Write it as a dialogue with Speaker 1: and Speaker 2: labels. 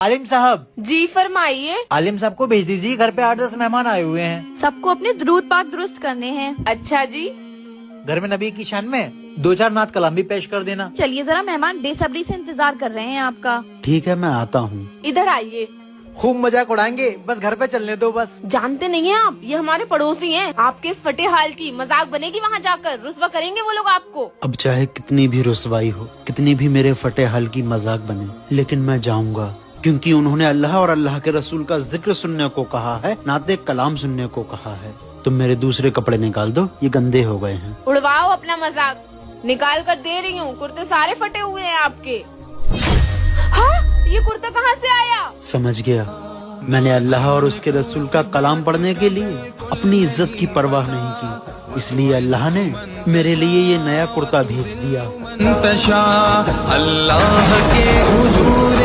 Speaker 1: आलिम साहब।
Speaker 2: जी फरमाइए।
Speaker 1: आलिम साहब को भेज दीजिए, घर पे 8-10 मेहमान आए हुए हैं।
Speaker 3: सबको अपने दुरूद पाक दुरुस्त करने हैं।
Speaker 2: अच्छा जी।
Speaker 1: घर में नबी की शान में 2-4 नात कलाम भी पेश कर देना।
Speaker 3: चलिए जरा, मेहमान बेसब्री से इंतजार कर रहे हैं आपका।
Speaker 4: ठीक है, मैं आता हूँ।
Speaker 2: इधर आइए।
Speaker 1: खूब मजाक उड़ाएंगे, बस घर पे चलने दो बस।
Speaker 2: जानते नहीं हैं आप, ये हमारे पड़ोसी हैं। आपके इस फटे हाल की मजाक बनेगी वहाँ जाकर, रुस्वा करेंगे वो लोग आपको।
Speaker 4: अब चाहे कितनी भी रुसवाई हो, कितनी भी मेरे फटे हाल की मजाक बने, लेकिन मैं जाऊंगा, क्योंकि उन्होंने अल्लाह और अल्लाह के रसूल का जिक्र सुनने को कहा है, नाते कलाम सुनने को कहा है। तुम मेरे दूसरे कपड़े निकाल दो, ये गंदे हो गए हैं।
Speaker 2: उड़वाओ अपना मजाक, निकाल कर दे रही हूँ। कुर्ते सारे फटे हुए हैं आपके। हाँ, ये कुर्ता कहाँ से आया?
Speaker 4: समझ गया, मैंने अल्लाह और उसके रसूल का कलाम पढ़ने के लिए अपनी इज्जत की परवाह नहीं की, इसलिए अल्लाह ने मेरे लिए ये नया कुर्ता भेज दिया।
Speaker 5: अल्लाह के हुजूर